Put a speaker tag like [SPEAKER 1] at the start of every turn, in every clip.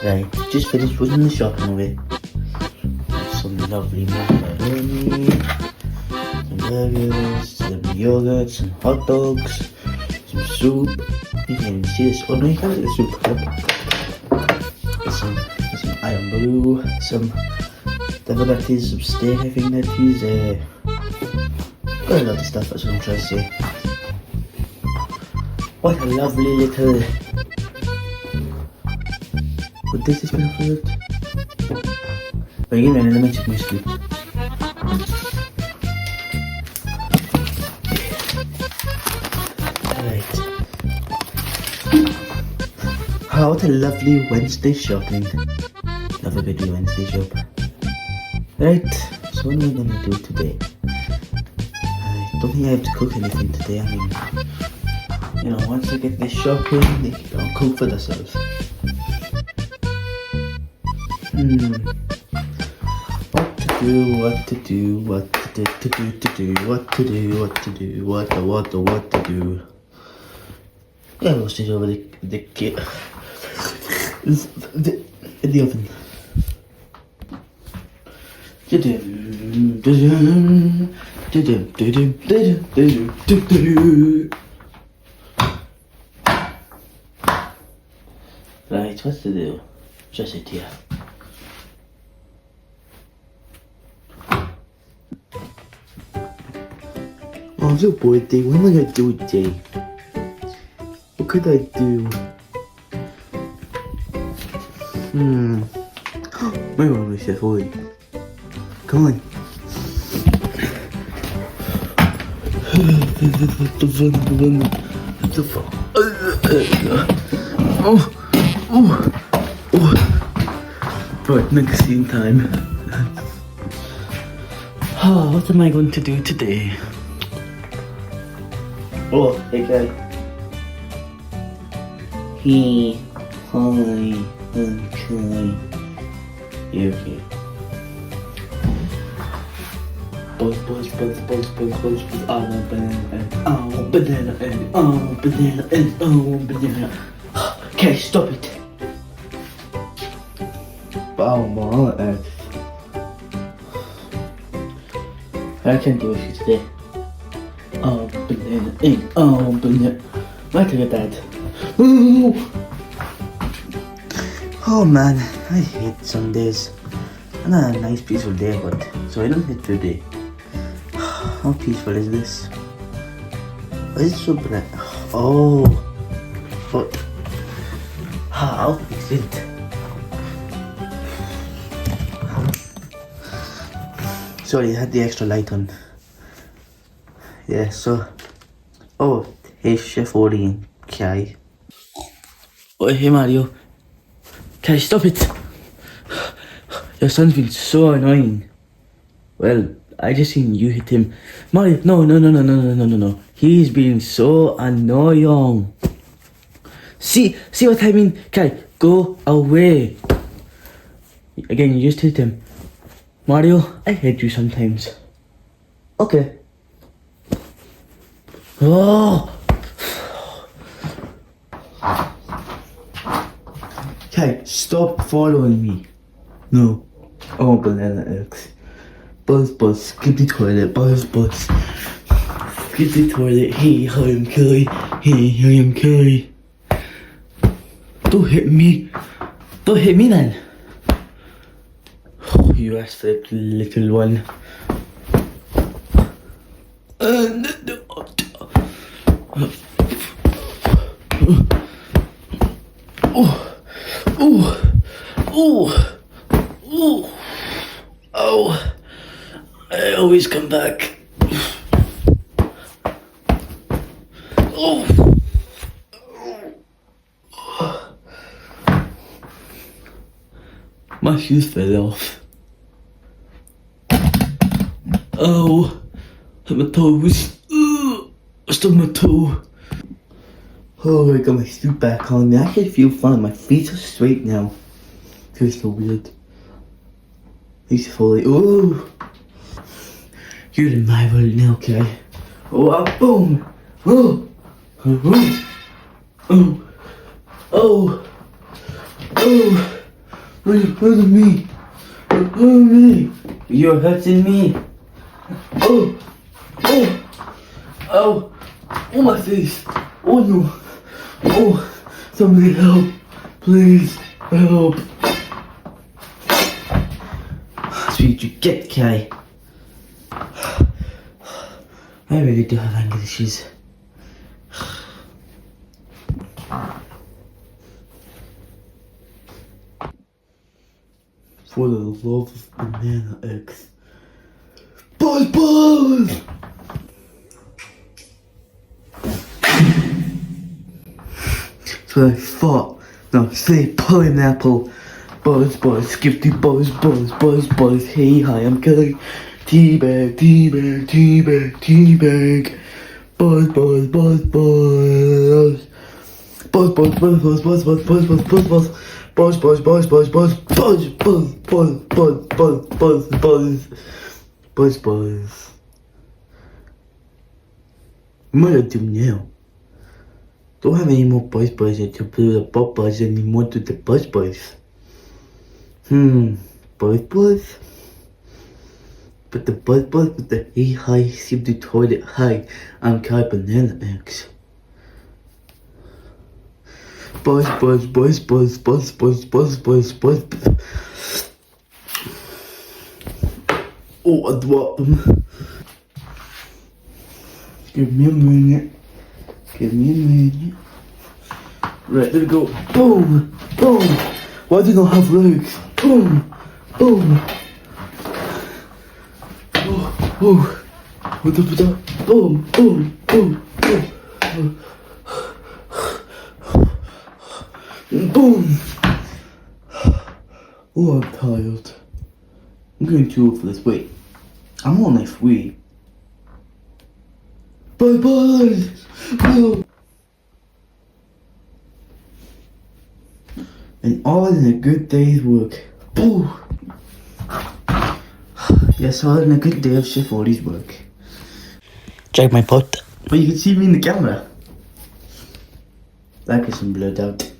[SPEAKER 1] Right, just finished putting the shopping away. Some lovely macaroni, some burgers, some yogurt, some hot dogs, some soup. You can even see this. Oh no, you can't see the soup. There's some iron blue, some double that is, some steak I think that is. Got a lot of stuff, that's what I'm trying to say. What a lovely little... What is this been for it? But again, let me check my scoop. Right. Oh, what a lovely Wednesday shopping. Love a bit of Wednesday shop. Right, so what am I gonna do today? I don't think I have to cook anything today. I mean, you know, once I get this shopping, they can cook for themselves. What to do, what to do. Yeah, we'll stick over the kit in the oven. Right, what to do? Just sit here. Oh, I'm so bored today. What am I gonna do today? What could I do? My mom is Chef Oaly. Come on. Right, magazine time. What am I going to do today? Oh, hey guy. Hey, hi, okay. You okay? Buzz. I want banana. Okay, stop it. Oh my earth. I can't do it today. Oh banana. Might take a bad. Oh man, I hate Sundays. Not a nice peaceful day, but so I don't hate today. How peaceful is this? Why is it so bright? Oh, how is it? Sorry, I had the extra light on. Yeah, so... Oh, hey Chef Oaly and Kai. Oh, hey Mario. Kai, stop it! Your son's been so annoying. Well, I just seen you hit him. Mario, no. He's been so annoying. See what I mean? Kai, go away. Again, you just hit him. Mario, I hate you sometimes. Okay. Oh! Okay, stop following me. No. Oh, banana eggs. Buzz, skip the toilet. Buzz. Skip the toilet. Hey, I am Kelly. Don't hit me. Don't hit me then. Oh, you asked for it, little one. Oh, I always come back. Oh. My shoes fell off. Oh, my toes. I stubbed my toe. Oh, I got my suit back on. I actually feel fine. My feet are straight now. Feels so weird. Beautiful. Oh, you're in my world now, okay? Oh, boom. Oh. Oh, look at me. Look at me. You're hurting me. Oh, oh, oh, oh my face. Oh no. Oh, somebody help. Please help. That's what you get, Kai. I really do have anger issues. For the love of banana eggs. Buzz! So I thought, no, say pineapple. Buzz, skip the buzz. Hey, hi, I'm Kelly. Teabag. Buzz. Buzz. What am I doing now? Don't have any more buzz to do the buzz anymore to the buzz. Buzz. But the buzz with the hey hi skip the toilet hi. I'm Kai Banana Eggs. Buzz. Oh, I dropped them. Give me a minute. Right, there we go. Boom. Why do you not have legs? Boom. Oh. What the? Boom. Boom. Oh, I'm tired. I'm going too old for this. Wait, I'm on F3. Bye. Oh. And all in a good day's work. Boo. Yes, all in a good day of Chef Oaly's work. Check my pot. But you can see me in the camera. That gets some blurred out.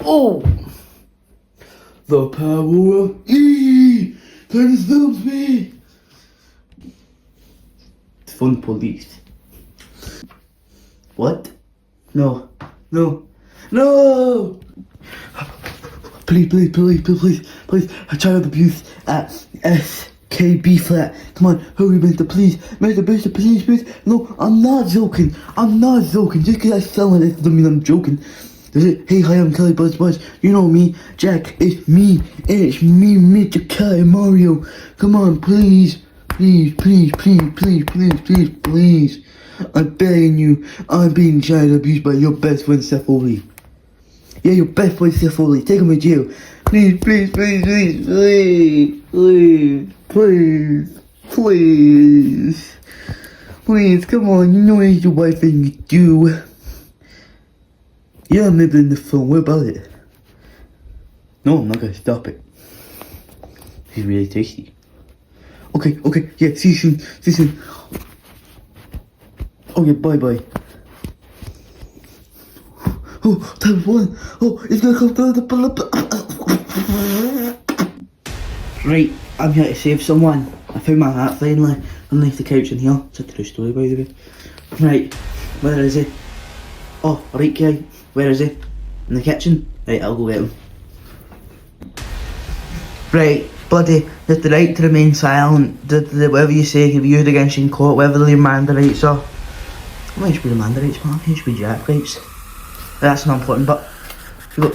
[SPEAKER 1] Oh! The power of E! Transforms me! It's fun police. What? No! Please, a child abuse at SKB flat. Come on, hurry, mister, please. No, I'm not joking. Just because I sound like this doesn't mean I'm joking. Hey, hi, I'm Kelly Buzz. You know me, Jack. It's me, Mr. Kai Mario. Come on, please. I'm begging you. I'm being child abused by your best friend, Chef Oaly. Yeah, your best friend, Chef Oaly. Take him to jail. Please. Please, come on. You know it's your wife and you do. Yeah, I'm maybe in the phone. What about it? No, I'm not gonna stop it. He's really tasty. Okay. Yeah, see you soon. Okay, bye. Oh, time one. Oh, it's gonna come through the... Right, I'm here to save someone. I found my hat finally underneath the couch in here. It's a true story, by the way. Right, where is he? Oh, right, guy. Where is he? In the kitchen? Right, I'll go get him. Right, buddy, there's the right to remain silent. The whatever you say can be used against you in court, whether the mandate are. It might just be the mandates, man. It should be jack rights. That's not important, but we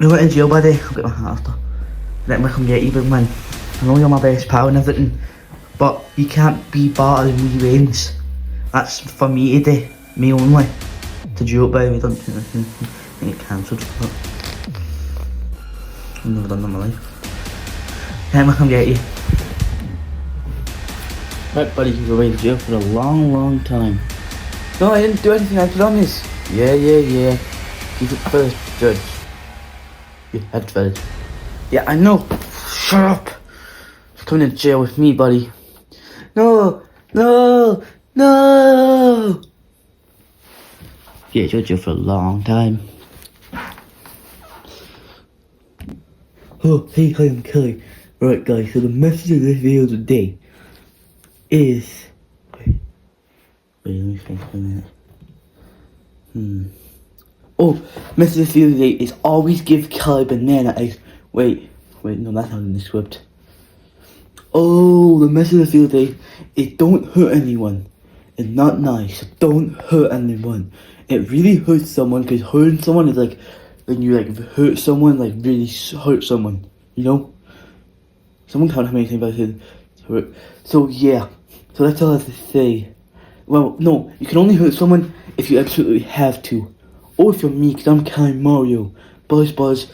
[SPEAKER 1] got in jail, buddy. I'll get my hat after. Let me come get you, big man. I know you're my best pal and everything, but you can't be bartering me reins. That's for me today, me only. To joke by, we don't think it cancelled. I've never done that in my life. Let me come get you. Right, buddy, you've been away to jail for a long time. No, I didn't do anything, I promise. Yeah. Keep it first, Judge. You head first. Yeah, I know. Shut up. You're coming to jail with me, buddy. No. No! Yeah, judge you for a long time. Oh, hey, hi, I'm Kelly. Right, guys, so the message of this video today is... Wait, let me think for a minute. Oh, message of this video today is always give Kelly banana eggs. Wait, no, that's not in the script. Oh, the message of this video today is don't hurt anyone. It's not nice. Don't hurt anyone. It really hurts someone because hurting someone is like when you like hurt someone, like really hurt someone. You know? Someone can't have anything about it. So yeah. So that's all I have to say. Well, no, you can only hurt someone if you absolutely have to. Or if you're me, because I'm Kai Mario. Buzz.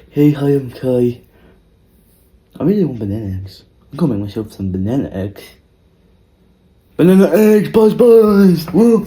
[SPEAKER 1] Hey, hi, I'm Kai. I really want banana eggs. I'm gonna make myself some banana eggs. Banana eggs, buzz! Whoa,